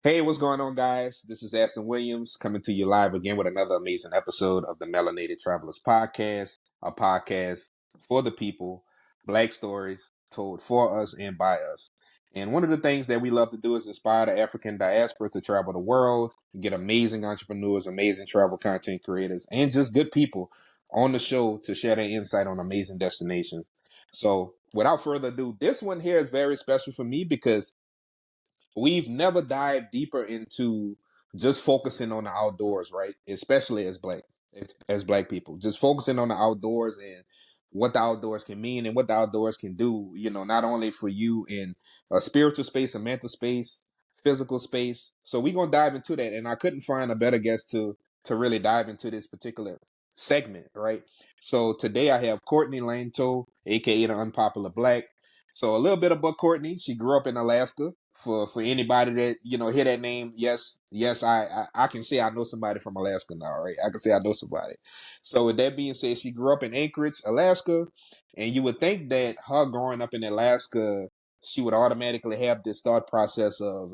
Hey, what's going on, guys? This is Aston Williams coming to you live again with another amazing episode of the Melanated Travelers Podcast, a podcast for the people, Black stories told for us and by us. And one of the things that we love to do is inspire the African diaspora to travel the world, get amazing entrepreneurs, amazing travel content creators, and just good people on the show to share their insight on amazing destinations. So, without further ado, this one here is very special for me because we've never dived deeper into just focusing on the outdoors, right? Especially as black people, just focusing on the outdoors and what the outdoors can mean and what the outdoors can do, not only for you in a spiritual space, a mental space, physical space. So we're going to dive into that. And I couldn't find a better guest to really dive into this particular segment, right? So today I have Courtney Lanctot, aka the Unpopular Black. So a little bit about Courtney. She grew up in Alaska. For anybody that hear that name, yes, I can say I know somebody from Alaska now, right? I can say I know somebody. So with that being said, she grew up in Anchorage, Alaska, and you would think that her growing up in Alaska, she would automatically have this thought process of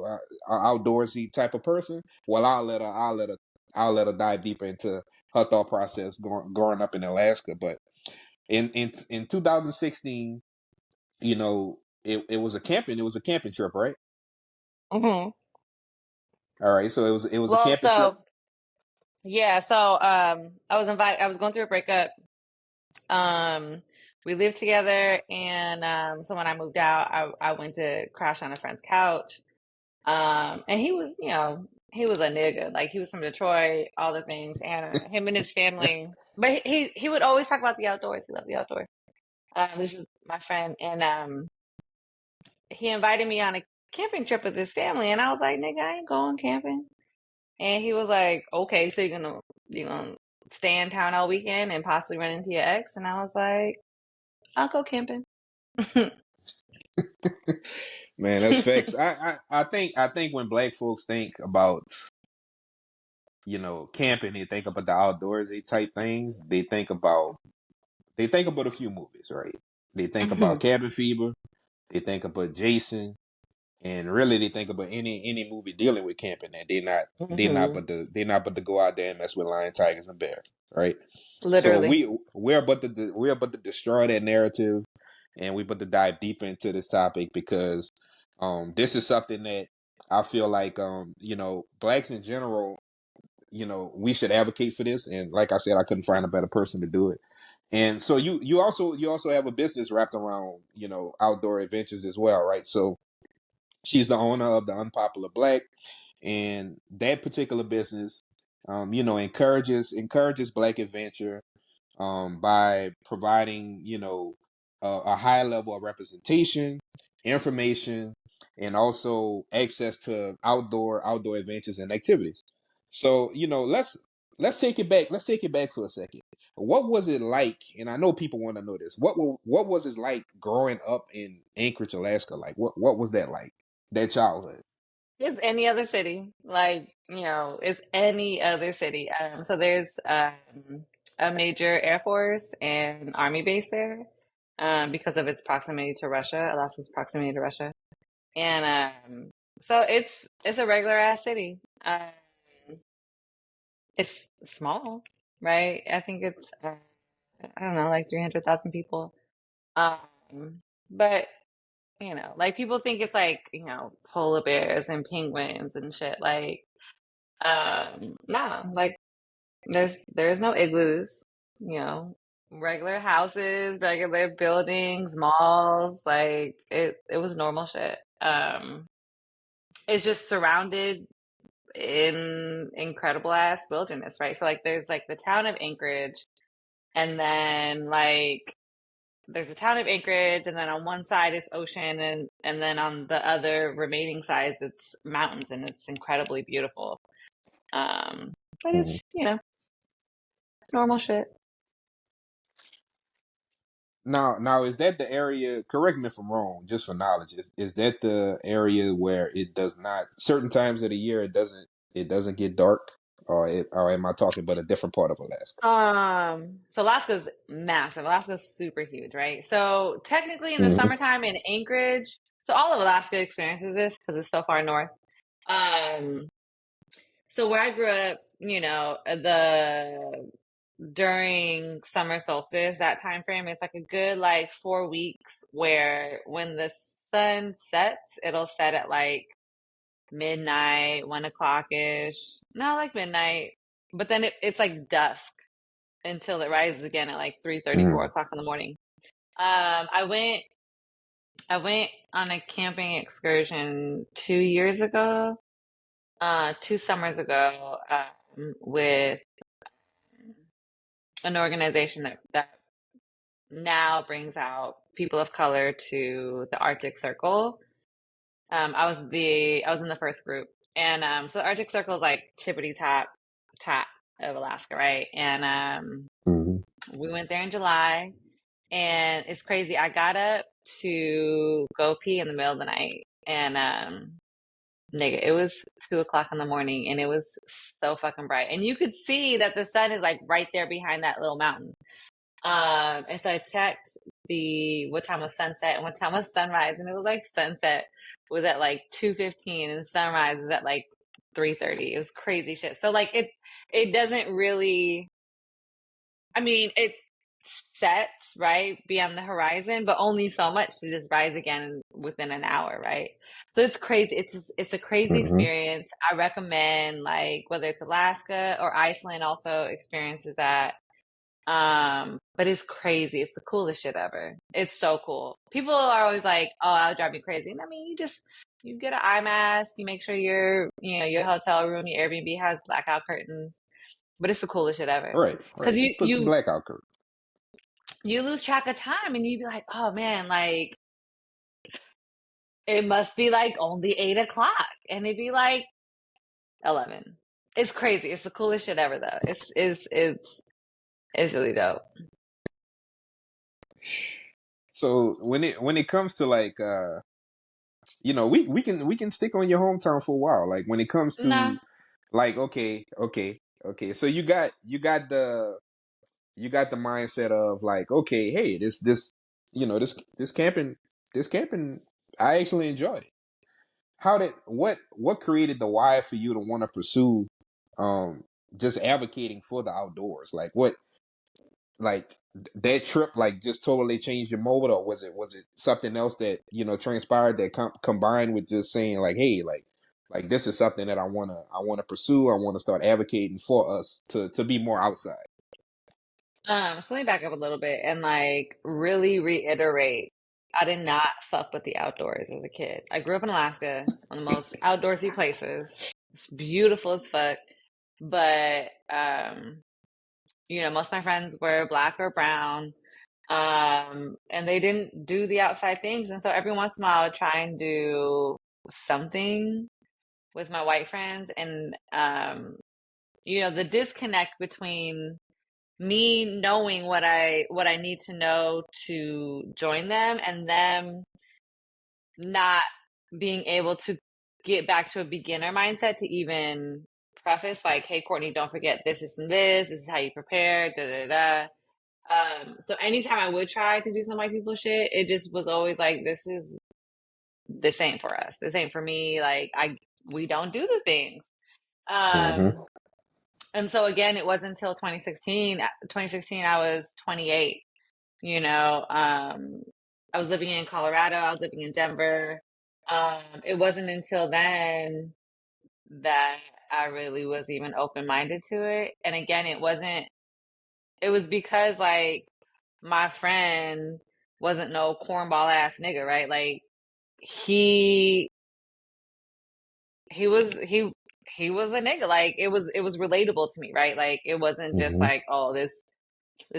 outdoorsy type of person. Well, I'll let her dive deeper into her thought process growing up in Alaska. But in 2016, it was a camping trip, right? Mm-hmm. All right, so it was a Well, camping trip. I was going through a breakup. We lived together, and so when I moved out, I went to crash on a friend's couch. And he was, he was a nigga. Like, he was from Detroit, all the things, and him and his family. But he would always talk about the outdoors. He loved the outdoors. This is my friend, and he invited me on a camping trip with his family, and I was like, nigga, I ain't going camping. And he was like, okay, so you're gonna stay in town all weekend and possibly run into your ex? And I was like, I'll go camping. Man, that's facts. I think when black folks think about camping, they think about the outdoorsy type things. They think about a few movies, right? They think about Cabin Fever. They think about Jason, and really they think about any movie dealing with camping. And they're not but to go out there and mess with lion, tigers, and bears, right? So Literally. we're about to destroy that narrative, and we're about to dive deeper into this topic because this is something that I feel like blacks in general, we should advocate for this. And like I said, I couldn't find a better person to do it. And so you also have a business wrapped around outdoor adventures as well, right? So she's the owner of the Unpopular Black, and that particular business, encourages Black adventure by providing a high level of representation, information, and also access to outdoor adventures and activities. So let's take it back. Let's take it back for a second. What was it like? And I know people want to know this. What was it like growing up in Anchorage, Alaska? Like what was that like? That childhood. It's any other city. Like, it's any other city. So there's a major Air Force and Army base there, because of its proximity to Russia, Alaska's proximity to Russia. And so it's a regular ass city. It's small, right? I think it's I don't know, like 300,000 people. Um, but like, people think it's like, polar bears and penguins and shit. Like, no, like, there's no igloos, you know, regular houses, regular buildings, malls. Like, it was normal shit. It's just surrounded in incredible ass wilderness, right? So like, there's like the town of Anchorage, and then like there's the town of Anchorage, and then on one side is ocean, and then on the other remaining side it's mountains, and it's incredibly beautiful. But Mhm. it's normal shit. Now, is that the area? Correct me if I'm wrong. Just for knowledge, is that the area where it does not certain times of the year it doesn't get dark, or am I talking about a different part of Alaska? So Alaska's massive. Alaska's super huge, right? So technically in the Mm-hmm. summertime in Anchorage, so all of Alaska experiences this because it's so far north. Um, so where I grew up, you know, during summer solstice, that time frame, it's like a good like 4 weeks where when the sun sets, it'll set at like midnight, 1 o'clock ish. Not like midnight, but then it's like dusk until it rises again at like 3:30, 4 o'clock in the morning. I went on a camping excursion 2 years ago, 2 summers ago, with an organization that now brings out people of color to the Arctic Circle. I was in the first group, and so the Arctic Circle is like tippity top of Alaska, right? And Mm-hmm. we went there in July, and it's crazy. I got up to go pee in the middle of the night, and nigga, it was 2 o'clock in the morning, and it was so fucking bright, and you could see that the sun is like right there behind that little mountain. And so I checked what time was sunset and what time was sunrise, and it was like sunset was at like 2:15 and sunrise is at like 3:30. It was crazy shit. So like it doesn't really, I mean, it sets right beyond the horizon, but only so much to just rise again within an hour, right? So it's crazy. It's a crazy Mm-hmm. experience. I recommend, like, whether it's Alaska or Iceland also experiences that. But it's crazy. It's the coolest shit ever. It's so cool. People are always like, "Oh, I'll drive me crazy." And I mean, you get an eye mask. You make sure your hotel room, your Airbnb has blackout curtains. But it's the coolest shit ever. Right, Because right. Just put some blackout curtain. you lose track of time and you'd be like, "Oh man, like it must be like only 8 o'clock," and it'd be like 11. It's crazy. It's the coolest shit ever, though. It's really dope. So when it comes to like we can stick on your hometown for a while. Like when it comes Nah. to like okay. So you got the mindset of like, okay, hey, this camping I actually enjoyed it. What created the why for you to want to pursue just advocating for the outdoors? Like what, like that trip like just totally changed your mode, or was it something else that transpired that combined with just saying like, hey, like this is something that I want to pursue. I want to start advocating for us to be more outside. So let me back up a little bit and like really reiterate. I did not fuck with the outdoors as a kid. I grew up in Alaska, one of the most outdoorsy places. It's beautiful as fuck. But most of my friends were black or brown. And they didn't do the outside things. And so every once in a while I would try and do something with my white friends. And the disconnect between me knowing what I need to know to join them and them not being able to get back to a beginner mindset to even preface like, "Hey, Courtney, don't forget this and this is how you prepare, da da da." So anytime I would try to do some white people shit, it just was always like, this ain't for us. This ain't for me. Like we don't do the things. Mm-hmm. Um, and so again, it wasn't until 2016. 2016, I was 28. I was living in Colorado. I was living in Denver. It wasn't until then that I really was even open-minded to it. And again, it was because like my friend wasn't no cornball ass nigga, right? Like he he was he was a nigga. Like it was relatable to me, right? Like it wasn't just Mm-hmm. like, oh, this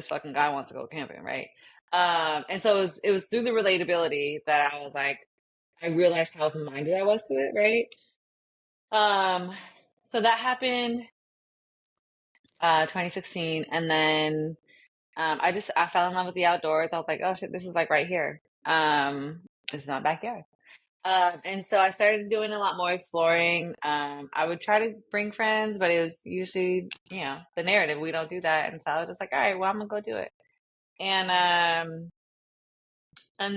fucking guy wants to go camping, right? And so it was through the relatability that I was like, I realized how open-minded I was to it, right? So that happened 2016, and then I fell in love with the outdoors. I was like, oh shit, this is like right here. This is my backyard. And so I started doing a lot more exploring. I would try to bring friends, but it was usually, the narrative. We don't do that. And so I was just like, all right, well, I'm gonna go do it. And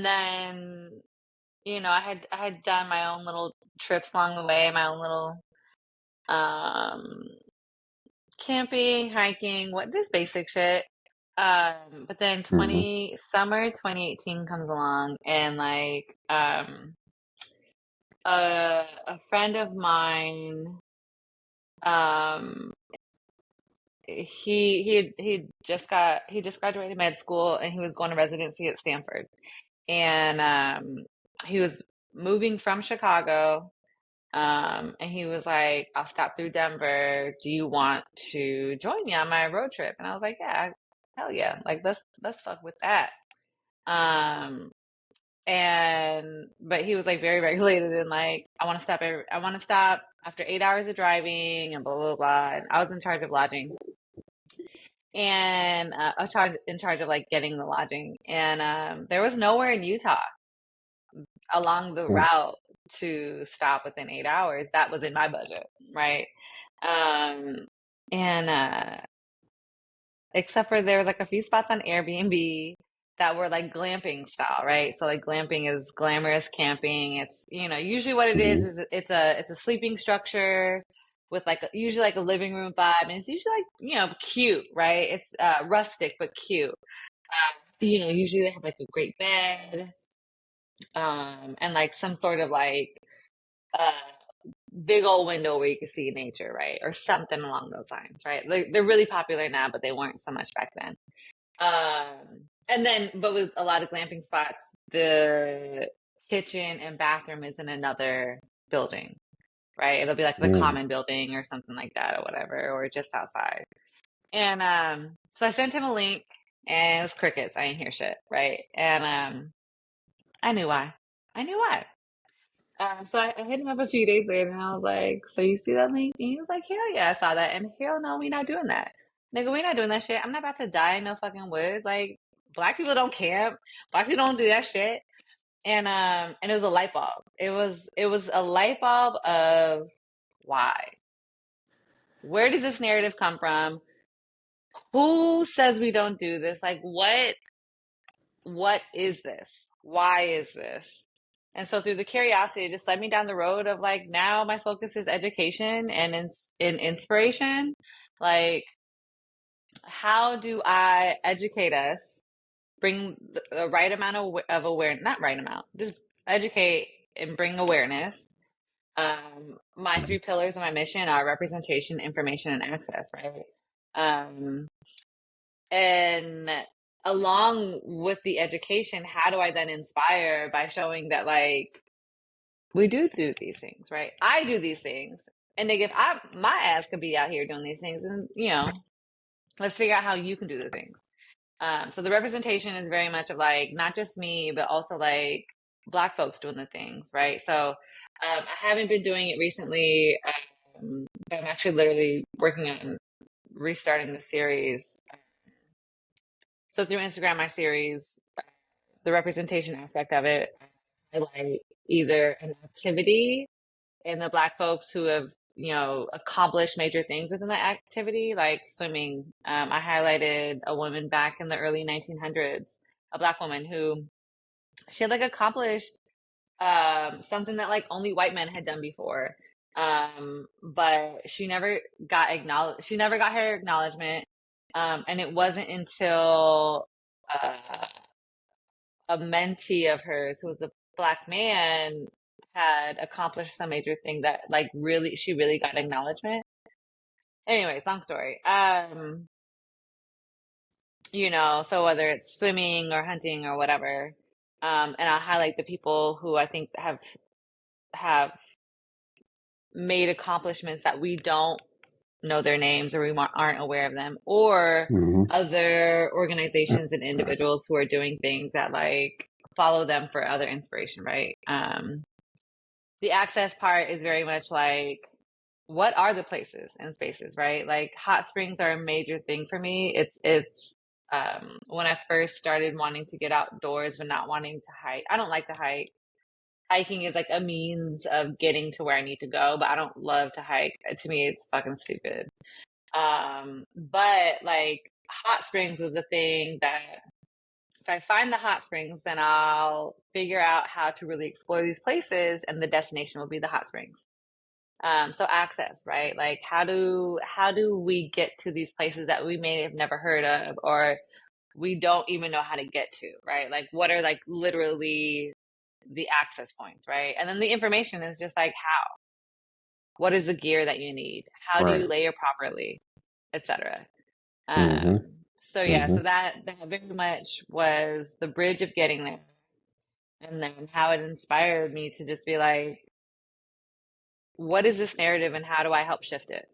then, I had done my own little trips along the way, my own little um camping, hiking, what just basic shit. But then Mm-hmm. summer 2018 comes along and like a friend of mine, um he just graduated med school and he was going to residency at Stanford. And he was moving from Chicago. And he was like, I'll stop through Denver. Do you want to join me on my road trip? And I was like, yeah, hell yeah. Like let's fuck with that. Um, but he was like very regulated and like, I want to stop after 8 hours of driving and blah blah blah. And I was in charge of lodging. And I was in charge of like getting the lodging. And there was nowhere in Utah along the route to stop within 8 hours. That was in my budget, right? Um, and except for there was like a few spots on Airbnb that were like glamping style, right? So like glamping is glamorous camping. It's, usually what it Mm-hmm. is it's a sleeping structure with like usually like a living room vibe, and it's usually like, cute, right? It's rustic but cute. Usually they have like a great bed, and like some sort of like uh big old window where you can see nature, right? Or something along those lines, right? They're really popular now, but they weren't so much back then. But with a lot of glamping spots, the kitchen and bathroom is in another building, right? It'll be like the Mm-hmm. common building or something like that or whatever, or just outside. And so I sent him a link and it was crickets. I didn't hear shit, right? And I knew why. I knew why. So I hit him up a few days later and I was like, so you see that link? And he was like, hell yeah, I saw that. And hell no, we not doing that. Nigga, we not doing that shit. I'm not about to die in no fucking woods. Like, black people don't camp. Black people don't do that shit. And it was a light bulb. It was a light bulb of why. Where does this narrative come from? Who says we don't do this? Like, what is this? Why is this? And so through the curiosity, it just led me down the road of like, now my focus is education and in inspiration. Like, how do I educate us, bring the right amount of awareness, not right amount, just educate and bring awareness. My three pillars of my mission are representation, information, and access, right? Um, and along with the education, how do I then inspire by showing that like we do these things, right? I do these things. And like if my ass could be out here doing these things, and let's figure out how you can do the things. So the representation is very much of like not just me, but also like Black folks doing the things, right? So I haven't been doing it recently, but I'm actually literally working on restarting the series. So through Instagram, my series, the representation aspect of it, I highlight either an activity and the Black folks who have, accomplished major things within that activity, like swimming. I highlighted a woman back in the early 1900s, a Black woman who she had like accomplished something that like only white men had done before. But she never got acknowledged. She never got her acknowledgement. And it wasn't until uh, a mentee of hers who was a Black man had accomplished some major thing that like really she really got acknowledgement. Anyways, long story. So whether it's swimming or hunting or whatever, and I'll highlight the people who I think have made accomplishments that we don't know their names or we aren't aware of them, or Mm-hmm. other organizations and individuals who are doing things that like follow them for other inspiration, right? The access part is very much like, what are the places and spaces, right? Like hot springs are a major thing for me. It's when I first started wanting to get outdoors but not wanting to hike. I don't like to hike. Hiking is like a means of getting to where I need to go, but I don't love to hike. To me, it's fucking stupid. But like hot springs was the thing that if I find the hot springs, then I'll figure out how to really explore these places, and the destination will be the hot springs. So access, right? Like how do we get to these places that we may have never heard of, or we don't even know how to get to, right? Like what are like literally the access points, right? And then the information is just like how, what is the gear that you need? How do Right. you layer properly, etc. Mm-hmm. So yeah, Mm-hmm. so that very much was the bridge of getting there, and then how it inspired me to just be like, what is this narrative and how do I help shift it?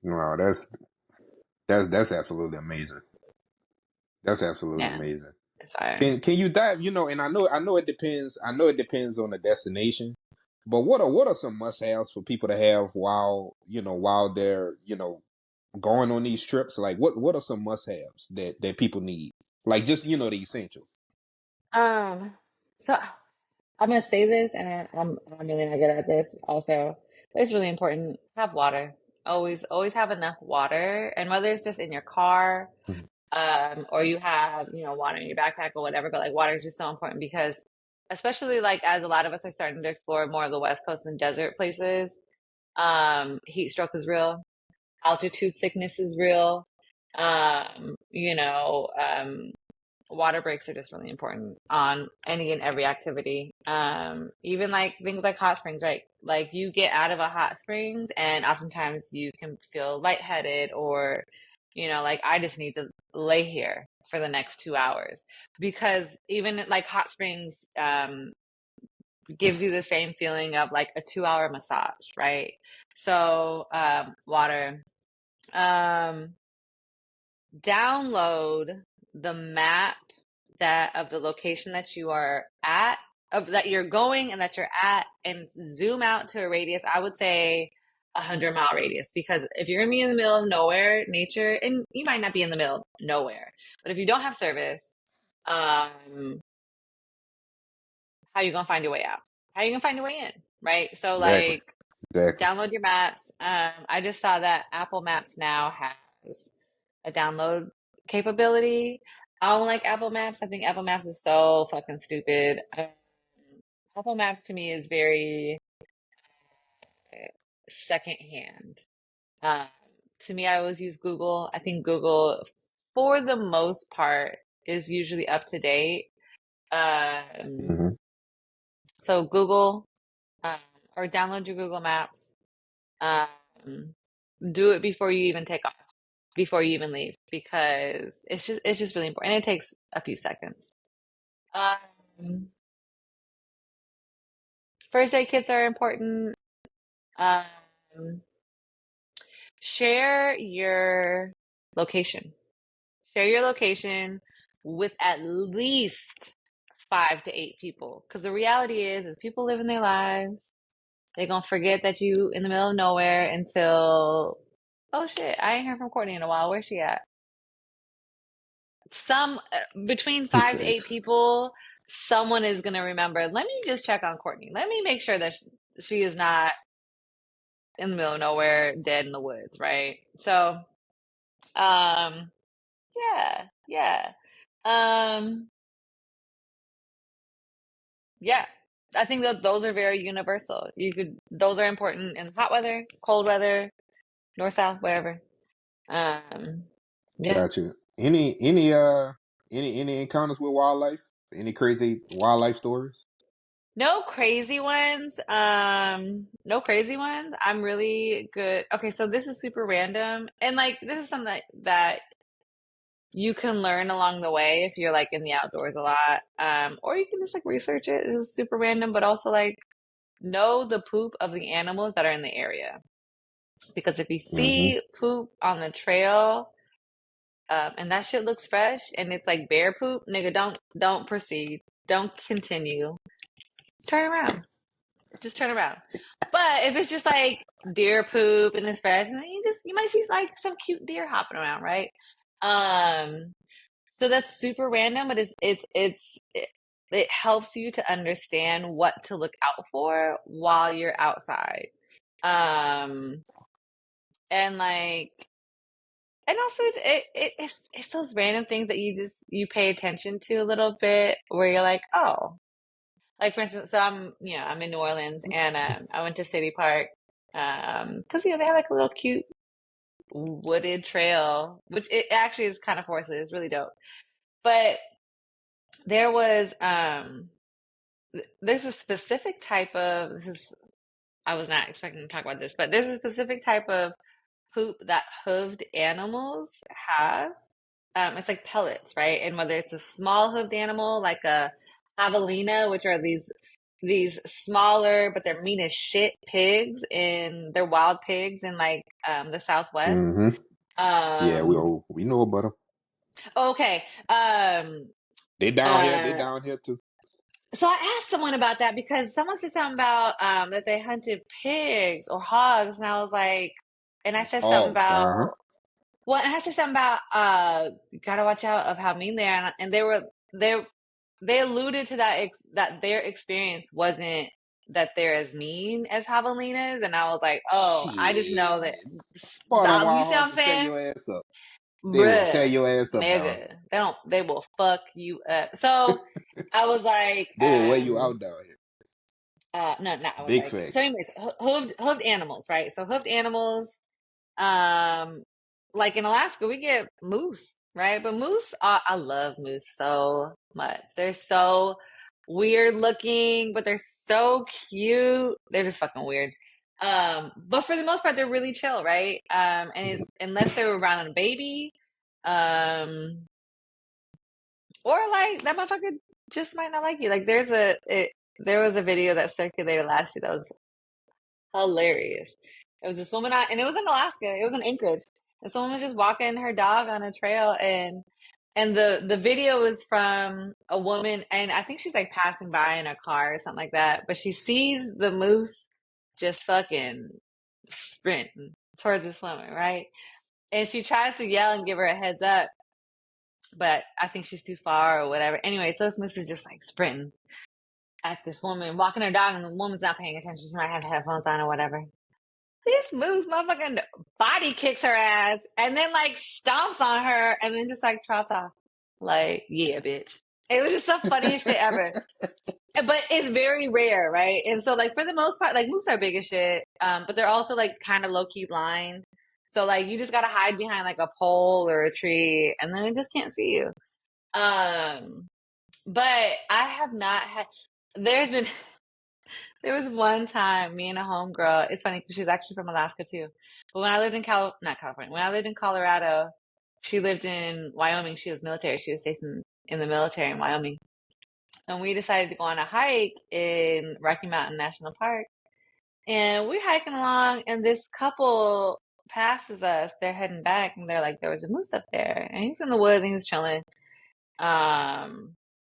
Wow, that's absolutely amazing. That's absolutely Yeah, amazing. it's fire. Can you dive? And I know it depends. I know it depends on the destination. But what are some must haves for people to have while they're going on these trips? Like what are some must haves that people need? Like just the essentials. Um, so I'm gonna say this, and I'm really not good at this also, but it's really important. Have water. Always have enough water, and whether it's just in your car, Mhm. or you have, water in your backpack or whatever, but like water is just so important because especially like as a lot of us are starting to explore more of the West Coast and desert places, heat stroke is real, altitude sickness is real. Um, you know, um, Water breaks are just really important on any and every activity. Even like things like hot springs, right? Like you get out of a hot springs and oftentimes you can feel lightheaded or, like I just need to lay here for the next 2 hours because even like hot springs, gives you the same feeling of like a 2 hour massage, right? So, water, um, download the map that of the location that you are at, of that you're going and that you're at, and zoom out to a radius. I would say 100-mile radius, because if you're gonna be in the middle of nowhere, nature, and you might not be in the middle of nowhere, but if you don't have service, um, how you gonna find your way out? How you gonna find your way in? Right? So Exactly. like Exactly. download your maps. I just saw that Apple Maps now has a download capability. I don't like Apple Maps. I think Apple Maps is so fucking stupid. Apple Maps to me is very secondhand. Um, to me, I always use Google. I think Google, for the most part, is usually up to date. Um, Hmm. so Google, um, or download your Google Maps. Um, do it before you even take off, before you even leave, because it's just really important. And it takes a few seconds. Um, First aid kits are important. Um, share your location. Share your location with at least 5 to 8 people. Because the reality is people living their lives. They're gonna forget that you in the middle of nowhere until, oh shit, I ain't heard from Courtney in a while. Where's she at? Some Between 5 to 8 Facts. people, someone is gonna remember. Let me just check on Courtney. Let me make sure that she is not in the middle of nowhere, dead in the woods, right? So, um, yeah, yeah, um, yeah. I think that those are very universal. Those are important in hot weather, cold weather, north, south, wherever. Um, yeah. Got you. Any encounters with wildlife? Any crazy wildlife stories? No crazy ones. No crazy ones. I'm really good. Okay, so this is super random. And like this is something that you can learn along the way if you're like in the outdoors a lot. Or you can just like research it. This is super random, but also like know the poop of the animals that are in the area. Because if you Mm-hmm. see poop on the trail, and that shit looks fresh and it's like bear poop, nigga, don't proceed. Don't continue. Turn around. Just turn around. But if it's just like deer poop and it's fresh, and then you might see like some cute deer hopping around, right? Um, so that's super random, but it helps you to understand what to look out for while you're outside. Um, and like and also it's those random things that you pay attention to a little bit where you're like, oh, like for instance, so I'm in New Orleans and I went to City Park because they have like a little cute wooded trail, which it actually is kind of forested. It's really dope. But there was there's a specific type of this is I was not expecting to talk about this, but there's a specific type of poop that hooved animals have. It's like pellets, right? And whether it's a small hooved animal like a javelina, which are these smaller but they're mean as shit pigs and they're wild pigs in like the Southwest. Mm-hmm. Yeah, Um, we know about them. okay. They down here. They Uh, down here too. so I asked someone about that because someone said something about that they hunted pigs or hogs, and I was like, and I said something Hogs. Uh-huh. about well, and I said something about you gotta watch out of how mean they are, and they alluded to that their experience wasn't that they're as mean as javelinas, and I was like, oh, I just know Shit. that Boy, them you wild see what hogs I'm will tear saying? your ass up. They will tear Bruh, your ass up down here. nigga, they will fuck you up. So I was like, They will wear you out down here. no, no, I was Big like, so facts. anyways, hooved animals, right? So hooved animals, um, like in Alaska, we get moose, right? But moose, I love moose so much. They're so weird looking, but they're so cute. They're just fucking weird. But for the most part, they're really chill, right? Unless they're around a baby, um, or like that motherfucker just might not like you. Like there was a video that circulated last year that was hilarious. It was this woman and it was in Alaska. It was in Anchorage. This woman was just walking her dog on a trail and the video was from a woman and I think she's like passing by in a car or something like that. But she sees the moose just fucking sprinting towards this woman, right? And she tries to yell and give her a heads up, but I think she's too far or whatever. Anyway, so this moose is just like sprinting at this woman, walking her dog, and the woman's not paying attention. She might have headphones on or whatever. This moves motherfucking body kicks her ass and then like stomps on her and then just like trots off. Like, yeah, bitch. It was just the funniest shit ever. But it's very rare, right? And so like for the most part, like moose are big as shit. But they're also like kind of low key blind. So like you just gotta hide behind like a pole or a tree and then it just can't see you. Um but I have not had there's been there was one time, me and a homegirl, it's funny because she's actually from Alaska too. But when I lived in not California, when I lived in Colorado, she lived in Wyoming. She was military. She was stationed in the military in Wyoming. And we decided to go on a hike in Rocky Mountain National Park. And we're hiking along, and this couple passes us. They're heading back, and they're like, there was a moose up there. And he's in the woods, and he was chilling. Um,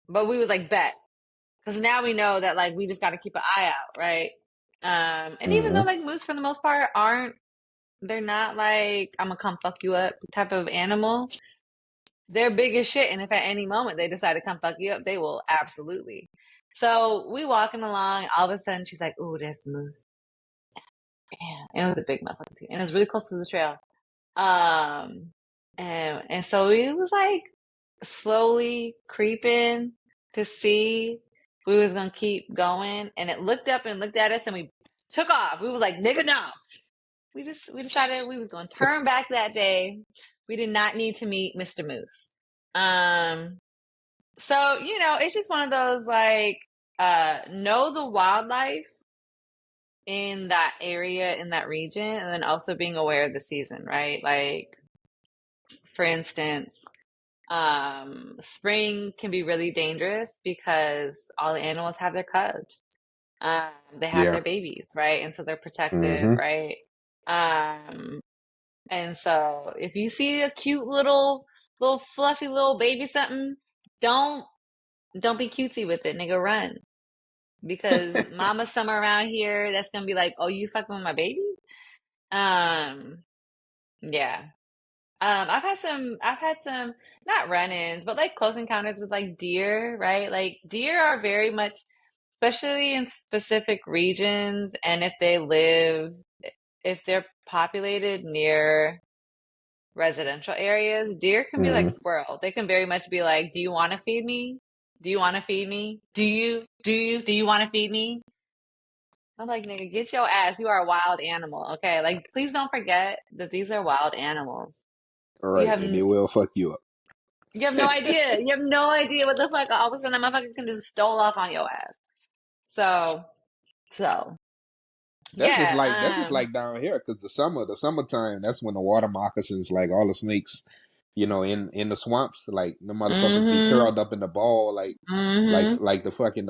but we was like, bet. Because now we know that like we just got to keep an eye out, right? And even though Mm-hmm. like moose for the most part they're not like I'm gonna come fuck you up type of animal. They're big as shit, and if at any moment they decide to come fuck you up, they will absolutely. So we walking along, all of a sudden she's like, "Ooh, there's the moose." Yeah, and it was a big motherfucker too, and it was really close to the trail. Um, and so we was like slowly creeping to see if we was gonna keep going, and it looked up and looked at us, and we took off. We was like, "Nigga, no!" We decided we was gonna turn back that day. We did not need to meet Mr. Moose. Um, so it's just one of those like know the wildlife in that area in that region, and then also being aware of the season, right? Like for instance. Spring can be really dangerous because all the animals have their cubs. They have Yeah. their babies, right? And so they're protective, Mm-hmm. right? Um, and so if you see a cute little fluffy little baby something, don't don't be cutesy with it, nigga. Run because mama's somewhere around here that's gonna be like, oh, you fucking with my baby? Um, yeah. I've had some not run-ins, but like close encounters with like deer, right? Like deer are very much, especially in specific regions, and if they're populated near residential areas, deer can be like Mm-hmm. squirrel. They can very much be like, "Do you want to feed me? Do you want to feed me? Do you want to feed me?" I'm like, nigga, get your ass. You are a wild animal, okay? Like, please don't forget that these are wild animals. All You right, have and they will fuck you up. you have no idea. You have no idea what the fuck. All of a sudden, a motherfucker can just stole off on your ass. So, so That's just yeah. like down here because the summertime, that's when the water moccasins, like all the snakes, in the swamps, like the motherfuckers be Mm-hmm. curled up in the ball, Mm-hmm. like the fucking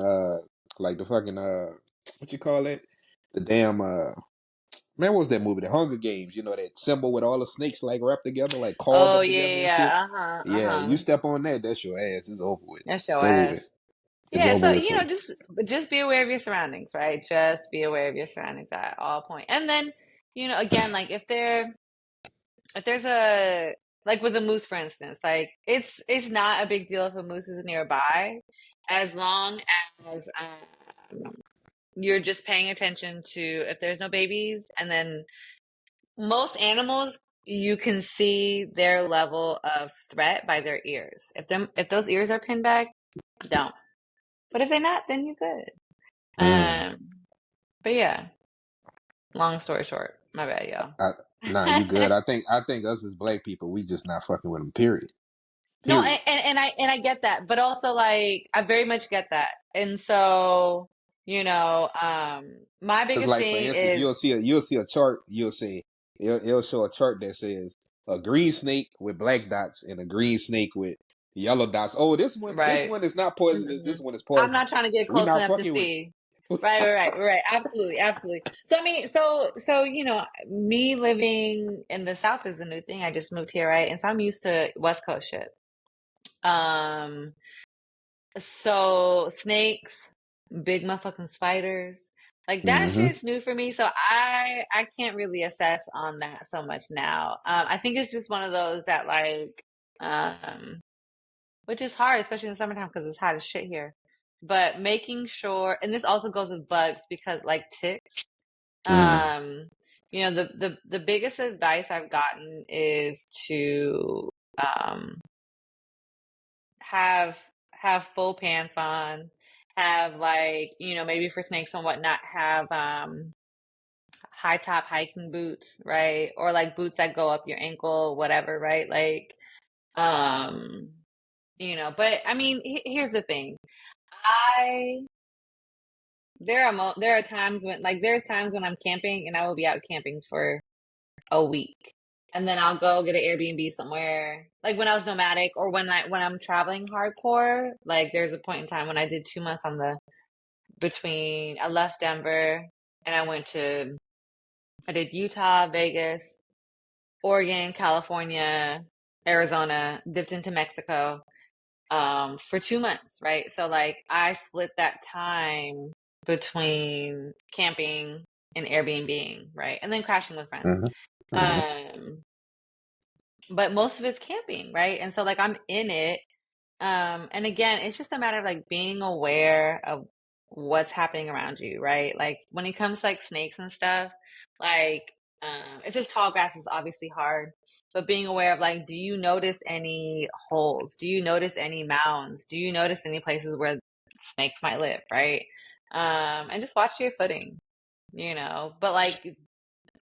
what you call it? The damn man, what was that movie? The Hunger Games. You know that symbol with all the snakes like wrapped together, like coiled Oh up yeah, together yeah, and shit. yeah. Uh-huh. Yeah, Uh-huh. you step on that, that's your ass. It's over with. That's It's your over ass. with. It's Yeah, over so with for you. just be aware of your surroundings, right? Just be aware of your surroundings at all point. And then, again, like if there's a like with a moose, for instance, like it's not a big deal if a moose is nearby, as long as you're just paying attention to if there's no babies, and then most animals you can see their level of threat by their ears. If those ears are pinned back, don't. But if they're not, then you're good. Mm. Um, but yeah, long story short, my bad, I, nah, you y'all. good. I think us as black people, we just not fucking with them. Period. No, Period. and I get that, but also like I very much get that. And so, my Because biggest like for thing instance, is you'll see a chart. You'll say it'll show a chart that says a green snake with black dots and a green snake with yellow dots. Oh, this right. one is not poisonous. This Mm-mm. one is I'm not poisonous. trying to get We close not enough to fucking with see. you. Right. Absolutely, absolutely. So I mean, so me living in the South is a new thing. I just moved here, right? And so I'm used to West Coast shit. Um, So snakes, big motherfucking spiders, like that Mm-hmm. shit's new for me. So I can't really assess on that so much now. I think it's just one of those that um, which is hard, especially in the summertime because it's hot as shit here. But making sure, and this also goes with bugs because like ticks. Mm. Um, the biggest advice I've gotten is to um have have full pants on, have like, maybe for snakes and whatnot, have high top hiking boots, right? Or like boots that go up your ankle, whatever, right? Like, um, but I mean, here's the thing. I there are times when there's times when I'm camping and I will be out camping for a week. And then I'll go get an Airbnb somewhere. Like when I was nomadic or when I'm traveling hardcore, like there's a point in time when I did 2 months on the between I left Denver and I did Utah, Vegas, Oregon, California, Arizona, dipped into Mexico for 2 months, right? So like I split that time between camping and Airbnb, right? And then crashing with friends. Mm-hmm. Mm-hmm. Um but most of it's camping, right? And so like I'm in it. And again, it's just a matter of like being aware of what's happening around you, right? Like when it comes to like snakes and stuff, like if it's tall grass is obviously hard, but being aware of like, do you notice any holes? Do you notice any mounds? Do you notice any places where snakes might live, right? And just watch your footing, But like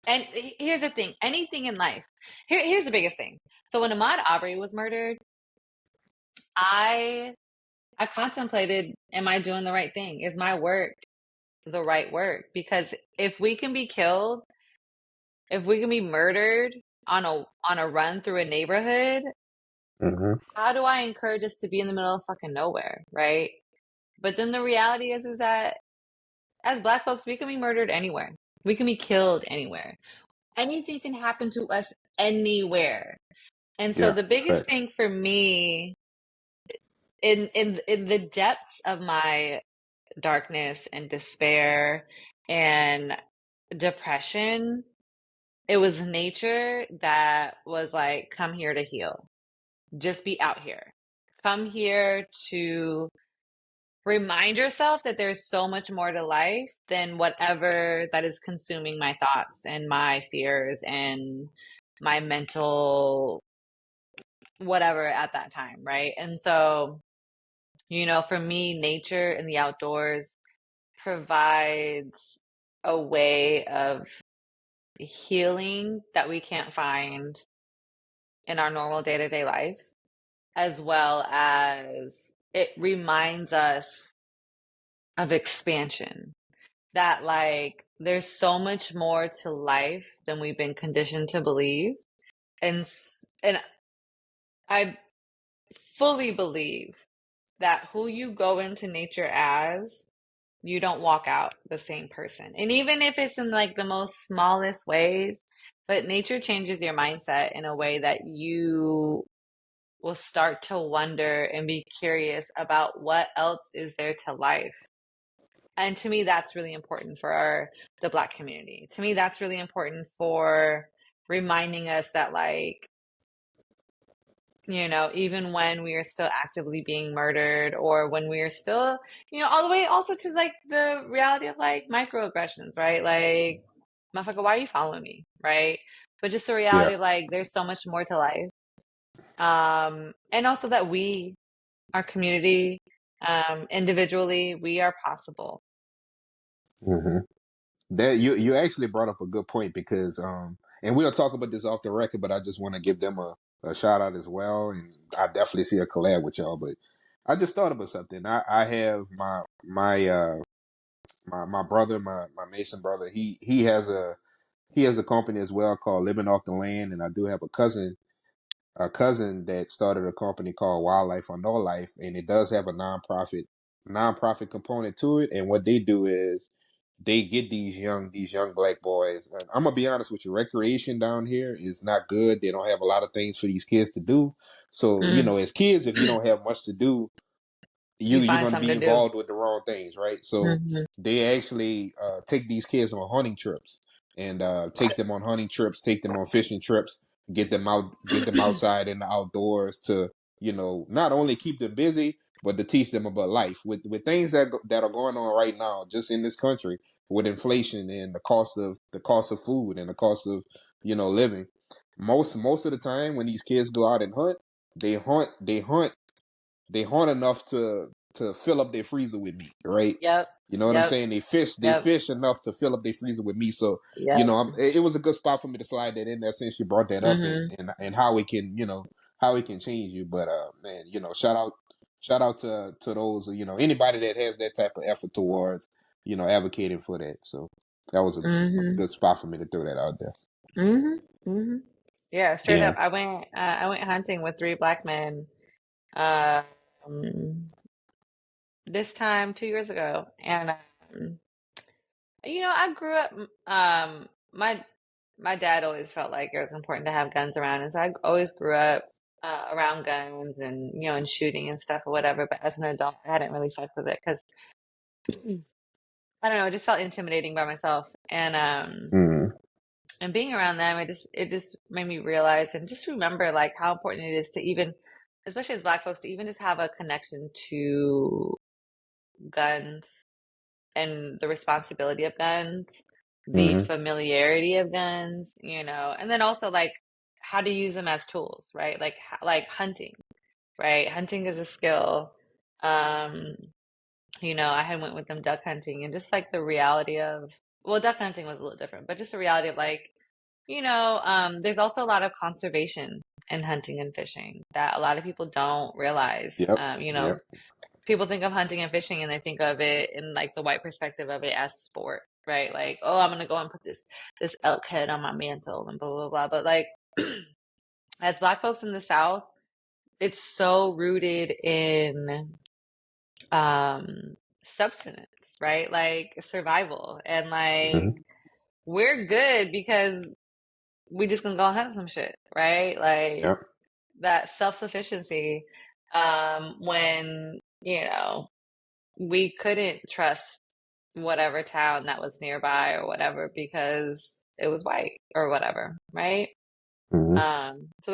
and here's the thing, anything in life. Here's the biggest thing. So when Ahmaud Arbery was murdered, I I contemplated, am I doing the right thing? Is my work the right work? Because if we can be murdered on a run through a neighborhood, Mm-hmm. how do I encourage us to be in the middle of fucking nowhere, right? But then the reality is that as Black folks, we can be murdered anywhere. We can be killed anywhere. Anything can happen to us anywhere. And so Yeah. the biggest Facts. thing for me in the depths of my darkness and despair and depression, it was nature that was like, come here to heal. Just be out here. Come here to remind yourself that there's so much more to life than whatever that is consuming my thoughts and my fears and my mental whatever at that time, right? And so, for me, nature and the outdoors provides a way of healing that we can't find in our normal day-to-day life, as well as it reminds us of expansion. That like there's so much more to life than we've been conditioned to believe. And I fully believe that who you go into nature as, you don't walk out the same person. And even if it's in like the most smallest ways, but nature changes your mindset in a way that you will start to wonder and be curious about what else is there to life. And to me, that's really important for the Black community. To me, that's really important for reminding us that, like, even when we are still actively being murdered, or when we are still, all the way also to like the reality of like microaggressions, right? Like, motherfucker, why are you following me? Right? But just the Yeah. reality of like, there's so much more to life. And also that our community, individually, we are possible. Mm-hmm. That you actually brought up a good point because and we'll talk about this off the record, but I just want to give them a shout out as well, and I definitely see a collab with y'all. But I just thought about something. I have my brother, my Mason brother. He has a company as well called Living Off the Land, and I do have a cousin that started a company called Wildlife or No Life, and it does have a nonprofit component to it. And what they do is they get these young black boys. And I'm gonna be honest with you, recreation down here is not good. They don't have a lot of things for these kids to do. So Mm, as kids, if you don't have much to do, you you're find going to be something to do. involved with the wrong things, right? So Hmm. they actually take these kids on hunting trips and take them on hunting trips, take them on fishing trips, get them outside in the outdoors to not only keep them busy but to teach them about life with things that are going on right now just in this country with inflation and the cost of food and the cost of living. Most of the time when these kids go out and hunt, they hunt enough to fill up their freezer with meat, right? Yep. You know what I'm Yep. saying? They Yep. fish enough to fill up their freezer with meat. So Yep. it was a good spot for me to slide that in there since you brought that up and Hmm. and how it can change you. But man, shout out to those anybody that has that type of effort towards advocating for that. So that was a Hmm. good spot for me to throw that out there. Hmm. Hmm. Yeah, straight Yeah. up. I went hunting with three Black men, um, this time 2 years ago, and I grew up. My dad always felt like it was important to have guns around, and so I always grew up around guns and and shooting and stuff or whatever. But as an adult, I hadn't really fucked with it because I don't know, it just felt intimidating by myself, Mm-hmm. and being around them, it just made me realize and just remember like how important it is to even, especially as Black folks, to even just have a connection to guns and the responsibility of guns, the Mm-hmm. familiarity of guns, and then also like how to use them as tools, right? Like hunting, right? Hunting is a skill. Um, I had went with them duck hunting, and just like the reality of, well, duck hunting was a little different, but just the reality of like, there's also a lot of conservation in hunting and fishing that a lot of people don't realize. Yep. Yep. People think of hunting and fishing and they think of it in like the white perspective of it as sport, right? Like, oh, I'm gonna go and put this elk head on my mantle and blah blah blah. But like, as Black folks in the South, it's so rooted in subsistence, right? Like survival, and like Mm-hmm. we're good because we just gonna go hunt some shit, right? Like Yep. that self-sufficiency, when we couldn't trust whatever town that was nearby or whatever because it was white or whatever, right? Mm-hmm. So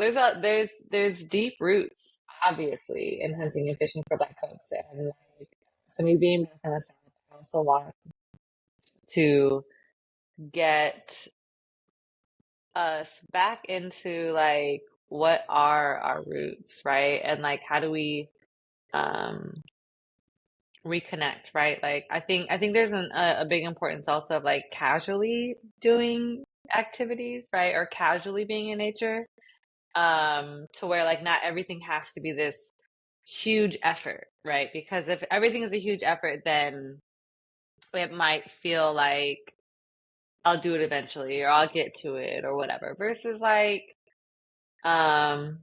there's deep roots, obviously, in hunting and fishing for Black folks, and like, so me being back in the South, I also want to get us back into like what are our roots, right? And like how do we um reconnect, right? Like I think there's a big importance also of like casually doing activities, right? Or casually being in nature, to where like not everything has to be this huge effort, right? Because if everything is a huge effort, then it might feel like I'll do it eventually or I'll get to it or whatever. Versus like, um,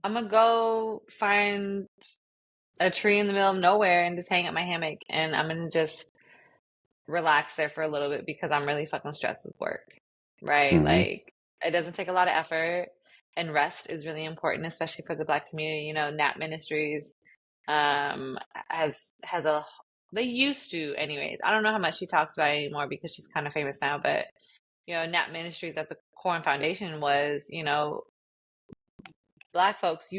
I'm gonna go find a tree in the middle of nowhere and just hang up my hammock and I'm gonna just relax there for a little bit because I'm really fucking stressed with work, right? Mm-hmm. Like it doesn't take a lot of effort and rest is really important, especially for the Black community. You know, Nap Ministries um has a they used to anyways. I don't know how much she talks about it anymore because she's kind of famous now, but you know, Nap Ministries at the core and foundation was, you know, Black folks,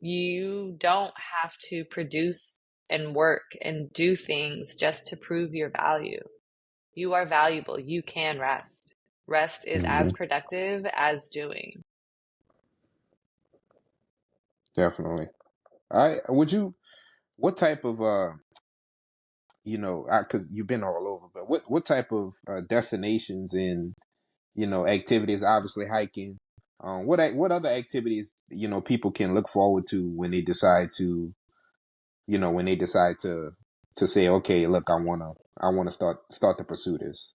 you don't have to produce and work and do things just to prove your value. You are valuable. You can rest. Rest is Mm-hmm. as productive as doing. Definitely. I would you. What type of because you've been all over, but what type of destinations and activities? Obviously, hiking. What other activities people can look forward to when they decide to to say, okay, look, I wanna start to pursue this.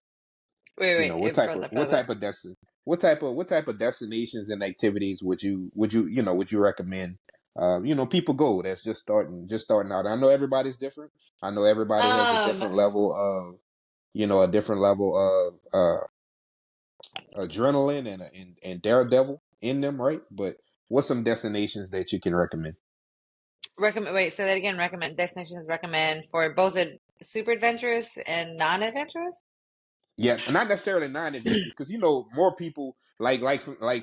Wait, What it type froze of up a bit. what type of destinations and activities would you recommend people go that's just starting out? I know everybody's different. I know everybody has a Um, different level of adrenaline and daredevil in them, right? But what's some destinations that you can recommend? recommend. Wait, say that again. Recommend destinations. Recommend for both super adventurous and non-adventurous. Yeah, not necessarily non-adventurous, because more people like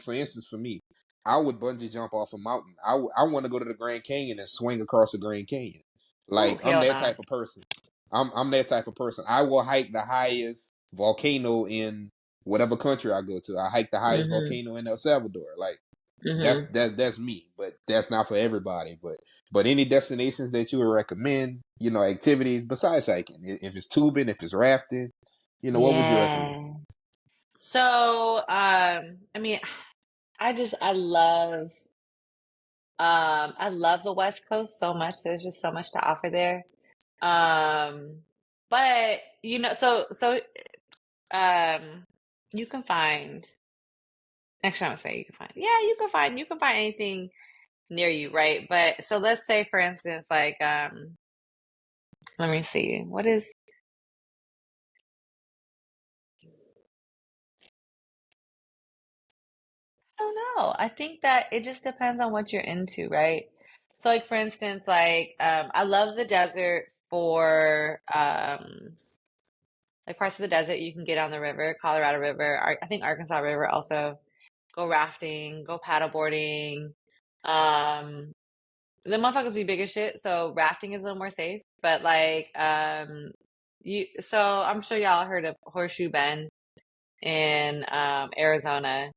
for instance, for me, I would bungee jump off a mountain. I want to go to the Grand Canyon and swing across the Grand Canyon. Ooh, Like I'm hell that nah. type of person. I'm that type of person. I will hike the highest volcano in whatever country I go to. I hike the highest Mm-hmm. volcano in El Salvador. Like that's Mm-hmm. that's me, but that's not for everybody. But any destinations that you would recommend, activities besides hiking, if it's tubing, if it's rafting, what would you recommend? Yeah. So, I mean, I love the West Coast so much. There's just so much to offer there. Um, but you know, um, you can find. Actually, I would say you can find. Yeah, you can find anything near you, right? But so let's say, for instance, like, let me see, what is? I don't know. I think that it just depends on what you're into, right? So, like for instance, like, I love the desert for like parts of the desert you can get on the river, Colorado River, I think Arkansas River also. Go rafting, go paddleboarding. Um, the motherfuckers be big as shit, so rafting is a little more safe. But like, so I'm sure y'all heard of Horseshoe Bend in Arizona.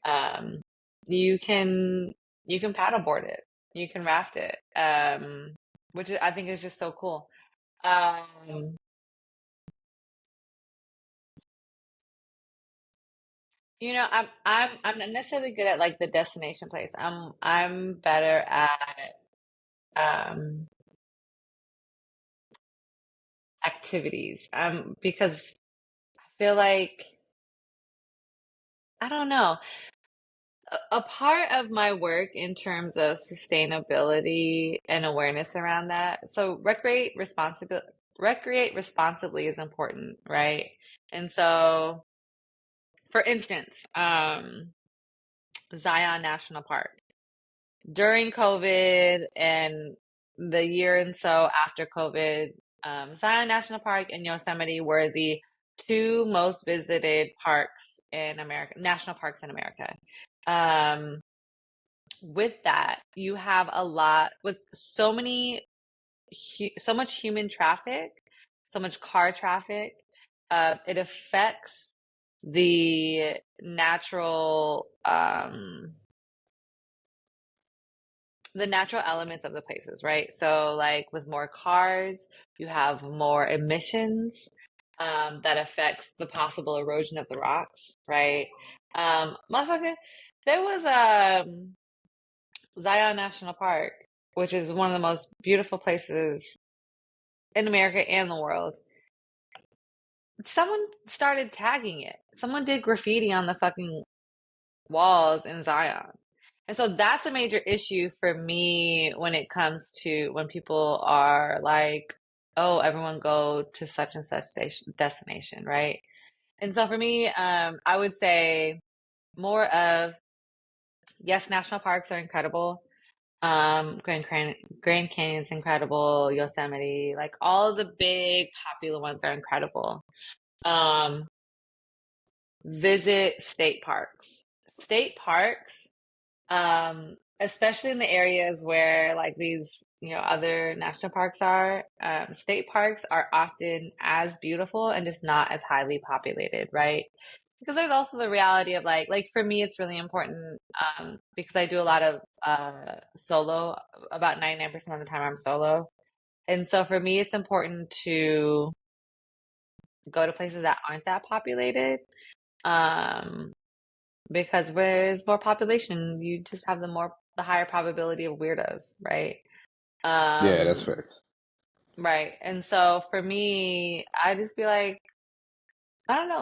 Um, you can you can paddleboard it, you can raft it, which I think is just so cool. Um, you know, I'm not necessarily good at like the destination place. I'm better at um activities. Because I feel like I don't know. A part of my work in terms of sustainability and awareness around that. So recreate responsibly is important, right? And so, for instance, Zion National Park. During COVID and the year and so after COVID, Zion National Park and Yosemite were the two most visited parks in America, national parks in America. Um, with that, you have a lot with so much human traffic, so much car traffic. It affects. the natural elements of the places, right? So like with more cars, you have more emissions that affects the possible erosion of the rocks, right? Motherfucker, there was Zion National Park, which is one of the most beautiful places in America and the world. Someone started tagging it. Someone did graffiti on the fucking walls in Zion. And so that's a major issue for me when it comes to when people are like, oh, everyone go to such and such destination, right? And so for me, I would say more of, yes, national parks are incredible. Grand Canyon's incredible, Yosemite, like all of the big popular ones are incredible. Um, Visit state parks. State parks, especially in the areas where like these, other national parks are, state parks are often as beautiful and just not as highly populated, right? Because there's also the reality of like for me, it's really important, because I do a lot of solo, about 99% of the time I'm solo. And so for me, it's important to go to places that aren't that populated. Um, because where there's more population, you just have the higher probability of weirdos, right? Yeah, that's Um, fair. right. And so for me, I just be like, I don't know,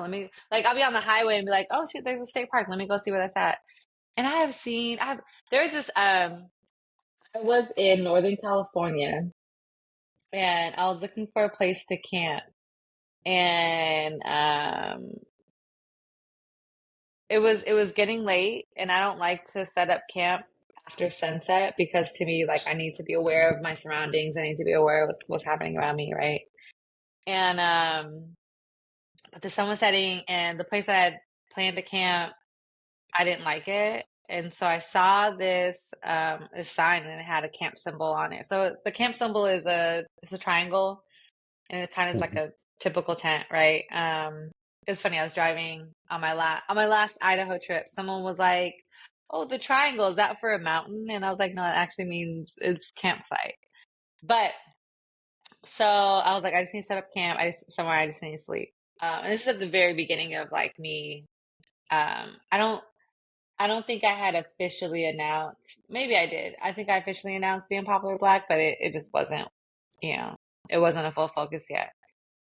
I'll be on the highway and be like, oh shit, there's a state park. Let me go see where that's at. And there's this, I was in Northern California and I was looking for a place to camp. And, it was getting late and I don't like to set up camp after sunset because to me, like I need to be aware of my surroundings. I need to be aware of what's happening around me, right? And but the sun was setting and the place I had planned to camp, I didn't like it. And so I saw this sign and it had a camp symbol on it. So the camp symbol it's a triangle and it kind of is like Mhm. a typical tent, right? It was funny. I was driving on my last Idaho trip. Someone was like, "Oh, the triangle, is that for a mountain?" And I was like, "No, it actually means it's campsite." But so I was like, I just need to set up camp. I just need to sleep. And this is at the very beginning of like me. I don't think I had officially announced. Maybe I did. I think I officially announced the Unpopular Black, but it just wasn't. You know, it wasn't a full focus yet.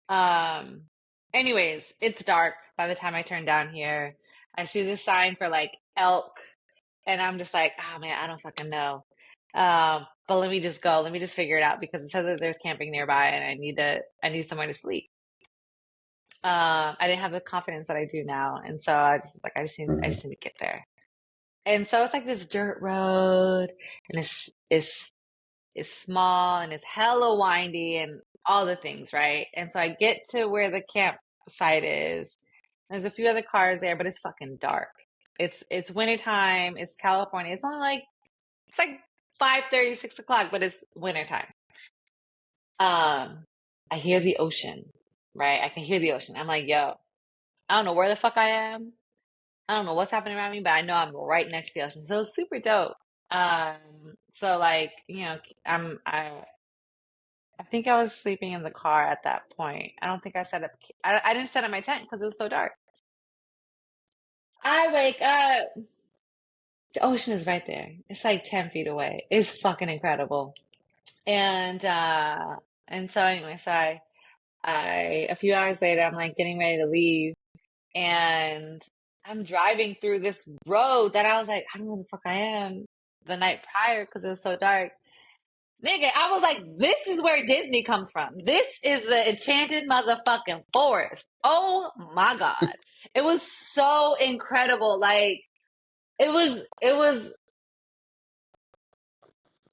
Um, Anyways, it's dark by the time I turn down here. I see this sign for like elk, and I'm just like, oh man, I don't fucking know. But let me just go. Let me just figure it out because it says that there's camping nearby, and I need somewhere to sleep. I didn't have the confidence that I do now, and so I just was like, I Mhm. just need to get there. And so it's like this dirt road, and it's small and it's hella windy and all the things, right? And so I get to where the campsite is. There's a few other cars there, but it's fucking dark. It's wintertime. It's California. It's like 5:30, 6 o'clock, but it's wintertime. I hear the ocean, right? I can hear the ocean. I'm like, yo, I don't know where the fuck I am. I don't know what's happening around me, but I know I'm right next to the ocean. So it's super dope. So like, I think I was sleeping in the car at that point. I don't think I didn't set up my tent because it was so dark. I wake up. The ocean is right there. It's like 10 feet away. It's fucking incredible. And, and so anyway, a few hours later, I'm like getting ready to leave and I'm driving through this road that I was like, I don't know where the fuck I am the night prior because it was so dark. Nigga, I was like, this is where Disney comes from. This is the enchanted motherfucking forest. Oh my God. It was so incredible. Like it was it was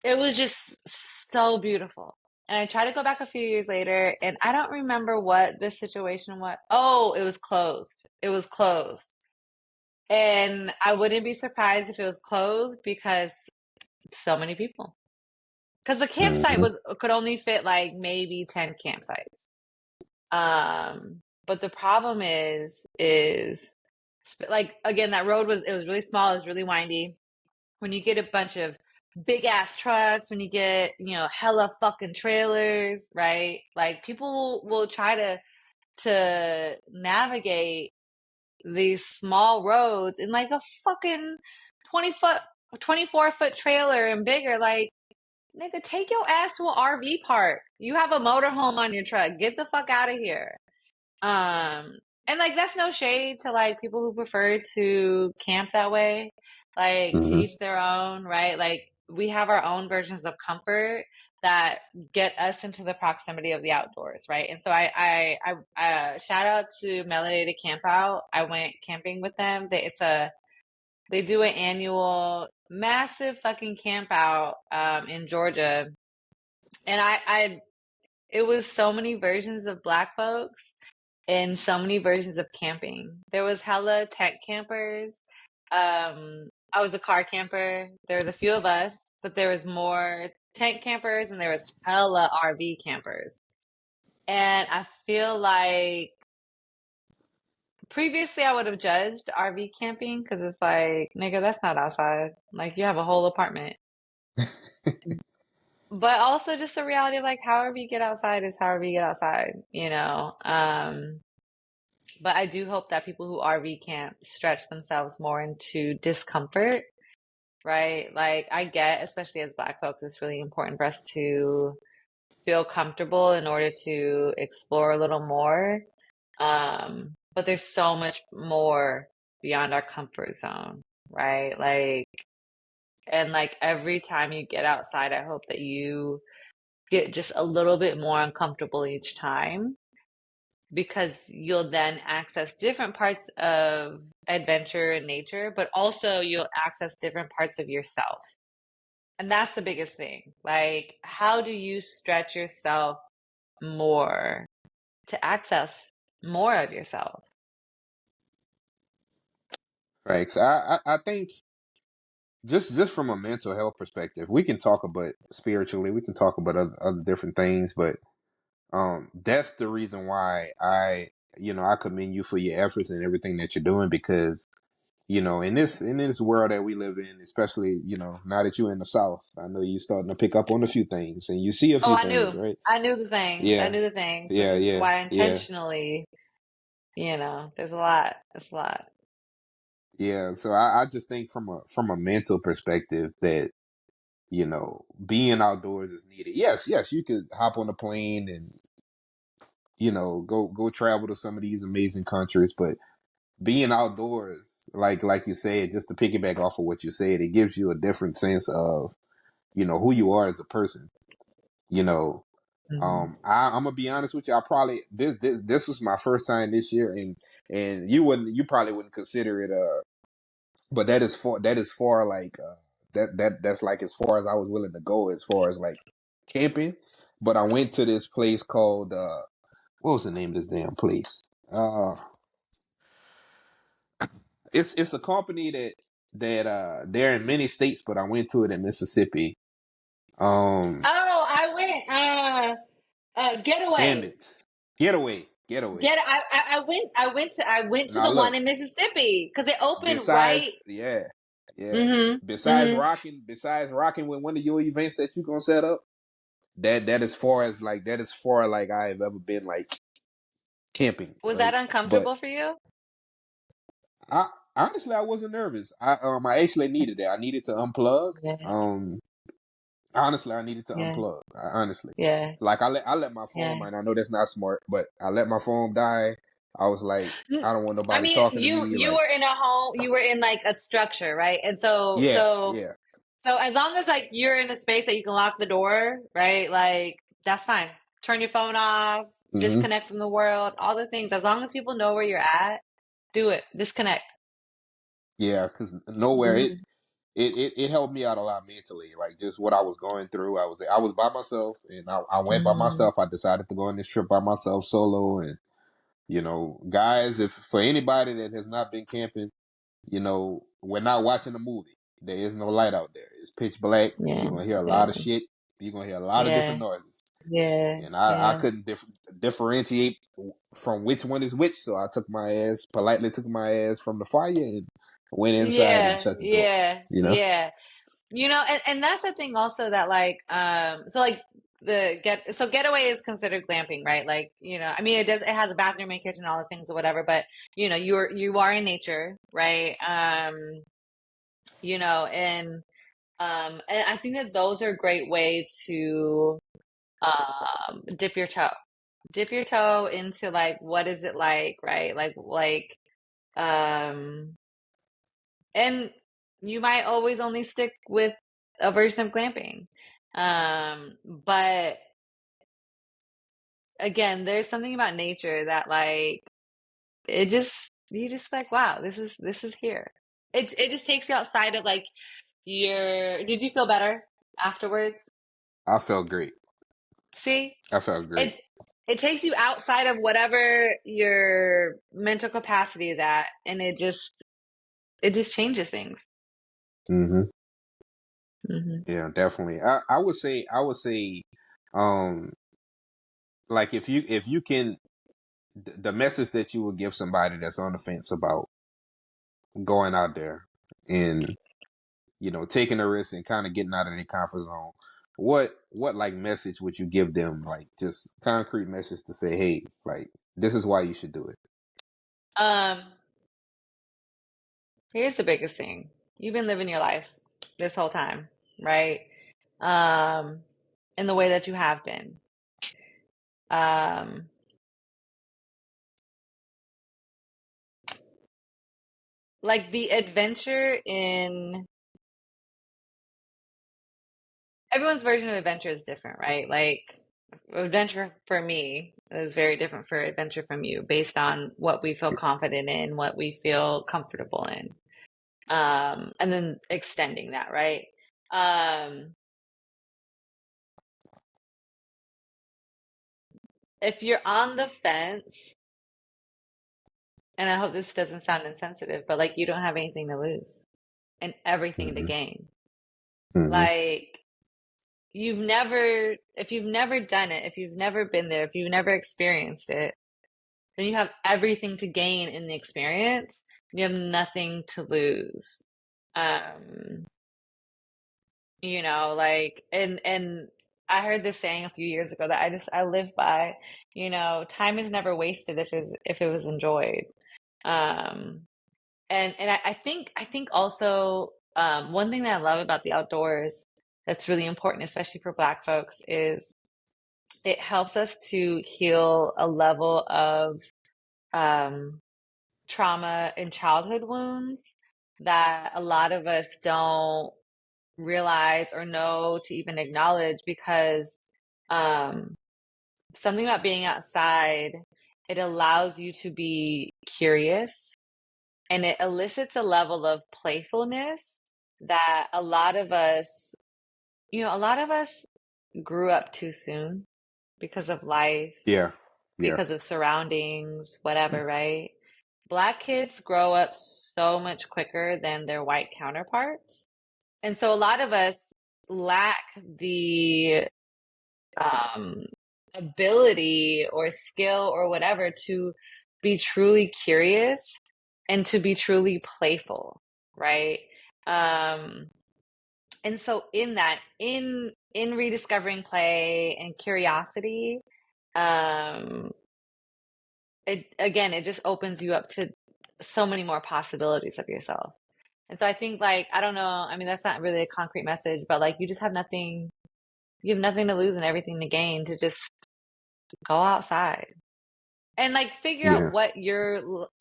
it was just so beautiful. And I tried to go back a few years later and I don't remember what the situation was. Oh, it was closed. It was closed. And I wouldn't be surprised if it was closed because so many people. Because the campsite Mhm. could only fit like maybe 10 campsites. Um, But the problem is like, again, that road it was really small, it was really windy. When you get a bunch of big ass trucks, when you get, hella fucking trailers, right? Like, people will try to navigate these small roads in like a fucking 20-foot, 24-foot trailer and bigger. Like, nigga, take your ass to an RV park. You have a motorhome on your truck. Get the fuck out of here. Um, and like, that's no shade to like people who prefer to camp that way. Like, to Mm-hmm. each their own, right? Like, we have our own versions of comfort that get us into the proximity of the outdoors, right? And so I shout out to Melanated Camp Out. I went camping with them. They do an annual massive fucking camp out in Georgia. And it was so many versions of Black folks and so many versions of camping. There was hella tech campers. I was a car camper. There was a few of us, but there was more tent campers and there was hella RV campers. And I feel like previously I would have judged RV camping because it's like, nigga, that's not outside. Like, you have a whole apartment. But also just the reality of like, however you get outside is however you get outside, you know? But I do hope that people who RV camp stretch themselves more into discomfort, right? Like, I get, especially as Black folks, it's really important for us to feel comfortable in order to explore a little more. But there's so much more beyond our comfort zone, right? Like, and like every time you get outside, I hope that you get just a little bit more uncomfortable each time because you'll then access different parts of adventure and nature, but also you'll access different parts of yourself. And that's the biggest thing. Like, how do you stretch yourself more to access more of yourself? Right. So I think just from a mental health perspective, we can talk about spiritually, we can talk about other different things, but that's the reason why I commend you for your efforts and everything that you're doing because in this world that we live in, especially now that you're in the South, I know you're starting to pick up on a few things and you see a Oh, few things, right? I knew the things. I Yeah, knew the things, which yeah, is yeah, why yeah, intentionally, there's a lot. It's a lot. yeah. So I just think from a mental perspective that being outdoors is needed. Yes, you could hop on a plane and go travel to some of these amazing countries, but being outdoors, like you said, just to piggyback off of what you said, it gives you a different sense of who you are as a person. You know, Mhm. I'm gonna be honest with you. I probably this was my first time this year, and you probably wouldn't consider it but that is far like that's like as far as I was willing to go as far as like camping. But I went to this place called what was the name of this damn place? Uh, it's a company that they're in many states, but I went to it in Mississippi. Um, Oh, I went. damn Getaway. it, getaway. I went to Now the one look, in Mississippi because it opened besides right. yeah, yeah, Mm-hmm. besides Mm-hmm. rocking with one of your events that you gonna set up, that as far as that is far like I have ever been like camping, Was that right? But uncomfortable for you? I honestly I wasn't nervous. I actually needed that. I needed to unplug. Yeah. Honestly, I needed to Yeah. unplug. Honestly, Yeah. like I let my phone. Yeah. And I know that's not smart, but I let my phone die. I was like, I don't want I nobody mean, talking to you me. you Like, were in a home, you were in like a structure, right? And so yeah, so yeah, so as long as like you're in a space that you can lock the door, right? Like, that's fine. Turn your phone off, hmm disconnect from the world, all the things. As long as people know where you're at, do it. Disconnect. yeah. Because nowhere Hmm. it helped me out a lot mentally. Like just what I was going through. I was by myself, and I went by Hmm. myself. I decided to go on this trip by myself, solo, and guys, if for anybody that has not been camping, we're not watching a movie. There is no light out there. It's pitch black. You're Yeah. gonna hear a lot Yeah. of shit. You're gonna hear a lot of Yeah. different noises, Yeah. and I Yeah. couldn't differentiate from which one is which. So I politely took my ass from the fire and went inside and Yeah. shut the door. Yeah. You know, Yeah. And that's the thing also that like so like getaway is considered glamping, right? Like, I mean it has a bathroom and kitchen, all the things or whatever, but you are in nature, right? And and I think that those are a great way to dip your toe. Dip your toe into like what is it like, right? Um and you might always only stick with a version of glamping. But again, there's something about nature that like you just like, wow, this is here. It just takes you outside of like did you feel better afterwards? I felt great. See? I felt great. It it takes you outside of whatever your mental capacity is at, and it just changes things. Hmm. Hmm. Yeah, definitely. I would say, um, like if you can, the message that you would give somebody that's on the fence about going out there and taking a risk and kind of getting out of their comfort zone. What like message would you give them? Like just concrete message to say, hey, like this is why you should do it. Um, Here's the biggest thing. You've been living your life this whole time, right? Um, in the way that you have been. Um, like the adventure in everyone's version of adventure is different, right? Like adventure for me is very different for adventure from you based on what we feel confident in, what we feel comfortable in. And then extending that, right? Um, if you're on the fence, and I hope this doesn't sound insensitive, but like you don't have anything to lose and everything to Hmm. gain. Hmm. Like if you've never done it, if you've never been there, if you've never experienced it, then you have everything to gain in the experience. You have nothing to lose. Um, like and I heard this saying a few years ago that I live by, time is never wasted if it was enjoyed. Um, and I think also one thing that I love about the outdoors that's really important, especially for Black folks, is it helps us to heal a level of um, trauma and childhood wounds that a lot of us don't realize or know to even acknowledge because um, something about being outside, it allows you to be curious and it elicits a level of playfulness that a lot of us grew up too soon because of life, Yeah, yeah, because of surroundings, whatever, right? Black kids grow up so much quicker than their white counterparts. And so a lot of us lack the um, ability or skill or whatever to be truly curious and to be truly playful, right? Um, and so in rediscovering play and curiosity, um, it just opens you up to so many more possibilities of yourself. And so I think like I don't know, I mean that's not really a concrete message, but like you have nothing to lose and everything to gain to just go outside and like figure out yeah, what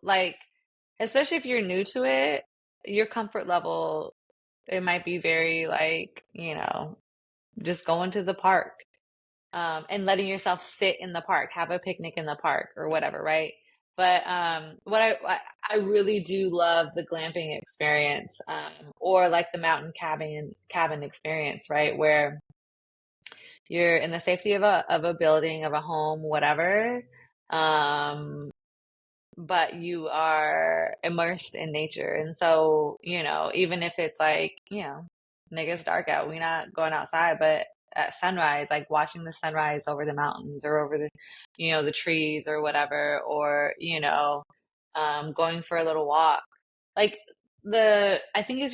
like, especially if you're new to it, your comfort level, it might be very like, just going to the park, and letting yourself sit in the park, have a picnic in the park or whatever, right? But what I really do love the glamping experience, or like the mountain cabin experience, right? Where you're in the safety of a building, of a home, whatever. Um, but you are immersed in nature. And so, even if it's like, niggas dark out, we not going outside, but at sunrise, like watching the sunrise over the mountains or over the, the trees or whatever, or, going for a little walk. Like I think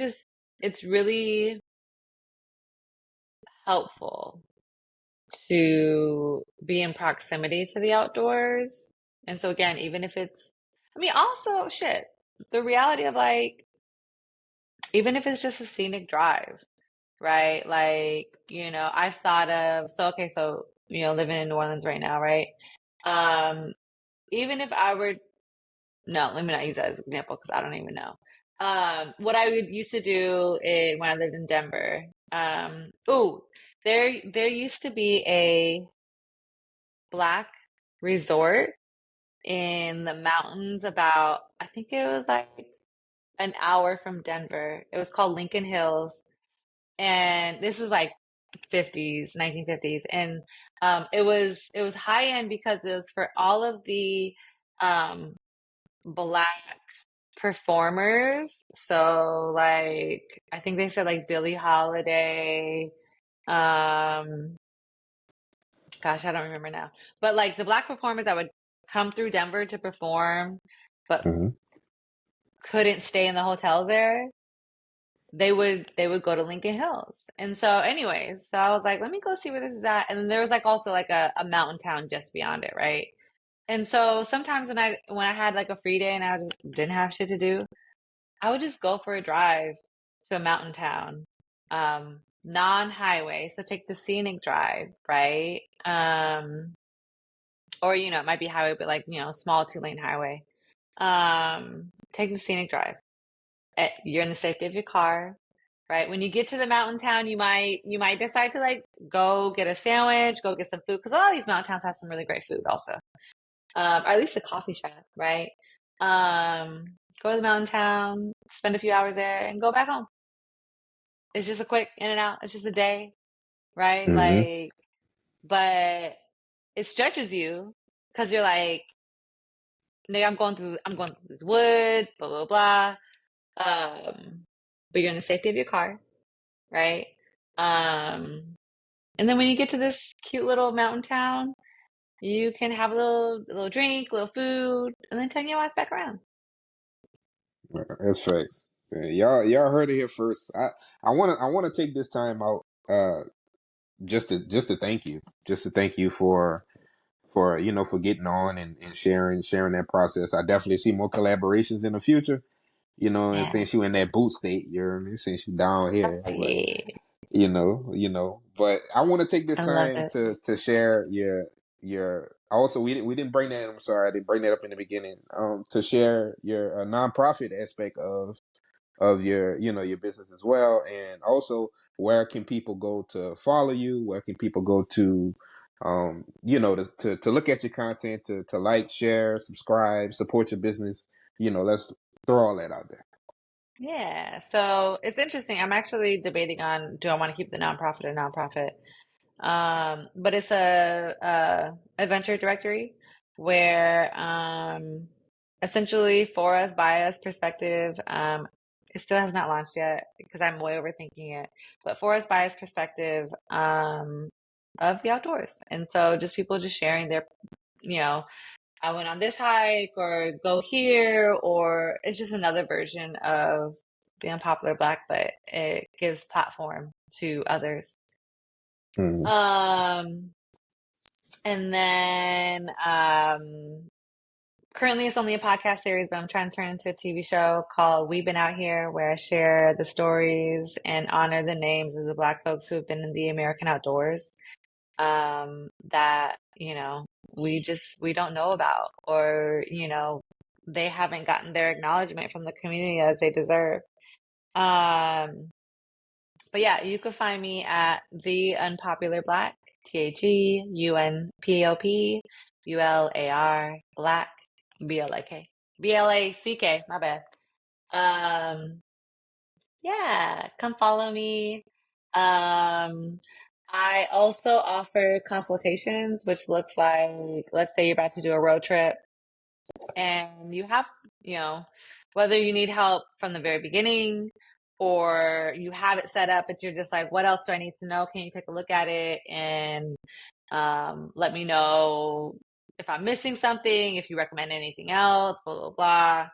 it's really helpful to be in proximity to the outdoors. And so again, even if I mean, also shit, the reality of like, even if it's just a scenic drive, right? Like, I've thought of, so, okay, so, living in New Orleans right now, right? Um, Even if I were, no, let me not use that as an example because I don't even know. What I would used to do when I lived in Denver, there used to be a Black resort in the mountains about, I think it was like an hour from Denver. It was called Lincoln Hills. And this is like 50s, 1950s. And it was high end because it was for all of the um Black performers. So like I think they said like Billie Holiday, um gosh, I don't remember now. But like the Black performers that would come through Denver to perform, but Mm-hmm. couldn't stay in the hotels there, they would go to Lincoln Hills. And so anyways, so I was like, let me go see where this is at. And then there was like also like a mountain town just beyond it, right? And so sometimes when I had like a free day and I just didn't have shit to do, I would just go for a drive to a mountain town, non-highway, so take the scenic drive, right? Or it might be highway, but like small 2-lane highway. Take the scenic drive. You're in the safety of your car, right? When you get to the mountain town, you might decide to like go get a sandwich, go get some food, because a lot of these mountain towns have some really great food also, or at least a coffee shop, right? Go to the mountain town, spend a few hours there, and go back home. It's just a quick in and out. It's just a day, right? Mm-hmm. Like, but it stretches you because you're like, nigga, I'm going through this woods, blah blah blah. But you're in the safety of your car, right? Um, and then when you get to this cute little mountain town, you can have a little drink, a little food, and then turn your ass back around. That's facts. Yeah, y'all heard it here first. I wanna take this time out just to thank you. Just to thank you for for getting on and sharing that process. I definitely see more collaborations in the future. And Yeah, since you in that boot state, you know what I mean? Since you down here, but right. But I want to take I this love time it. to share your. Also, we didn't bring that. I'm sorry, I didn't bring that up in the beginning. To share your nonprofit aspect of your business as well, and also where can people go to follow you? Where can people go to to look at your content, to like, share, subscribe, support your business? Let's throw all that out there. Yeah, so it's interesting. I'm actually debating on do I want to keep the nonprofit or nonprofit. But it's a adventure directory where essentially for us, by us perspective, it still has not launched yet because I'm way overthinking it. But for us, by us perspective, of the outdoors, and so just people just sharing their, you know, I went on this hike or go here, or it's just another version of being Unpopular Black, but it gives platform to others. Mm-hmm. Um, and then currently it's only a podcast series, but I'm trying to turn it into a TV show called We've Been Out Here, where I share the stories and honor the names of the Black folks who have been in the American outdoors, that, we don't know about, or, they haven't gotten their acknowledgement from the community as they deserve. Um, but yeah, you can find me at The Unpopular Black, TheUnpopUlar Black, BLAK. BLACK, my bad. Um, yeah, come follow me. I also offer consultations, which looks like, let's say you're about to do a road trip and you have, you know, whether you need help from the very beginning or you have it set up, but you're just like, what else do I need to know? Can you take a look at it and let me know if I'm missing something, if you recommend anything else, blah, blah, blah.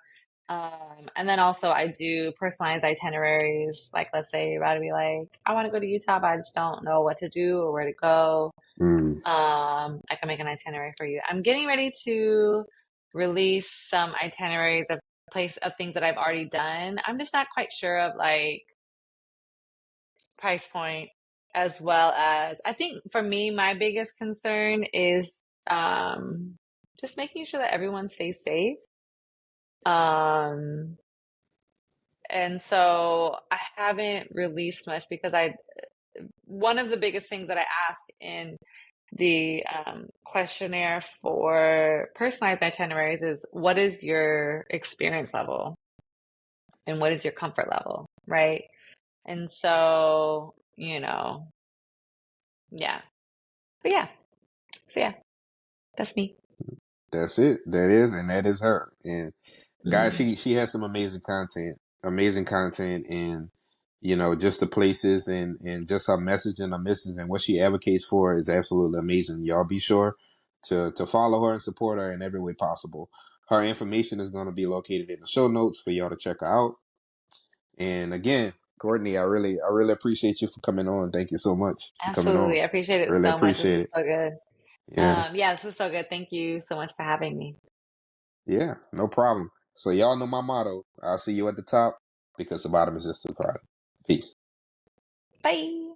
And then also I do personalized itineraries. Like, let's say you're about to be like, I want to go to Utah, but I just don't know what to do or where to go. Mm. I can make an itinerary for you. I'm getting ready to release some itineraries of things that I've already done. I'm just not quite sure of like price point, as well as I think for me, my biggest concern is just making sure that everyone stays safe. Um, and so I haven't released much because one of the biggest things that I ask in the questionnaire for personalized itineraries is what is your experience level and what is your comfort level, right? And so, yeah. But yeah, so yeah, that's me. That's it. That is, and that is her. And guys, Mm, she has some amazing content, and just the places and just her message and her message and what she advocates for is absolutely amazing. Y'all be sure to follow her and support her in every way possible. Her information is going to be located in the show notes for y'all to check her out. And again, Courtney, I really appreciate you for coming on. Thank you so much for coming on. absolutely. I appreciate it Really so much. This appreciate is it. so good. Yeah. Yeah, this is so good. Thank you so much for having me. Yeah, no problem. So y'all know my motto. I'll see you at the top because the bottom is just too crowded. Peace. Bye.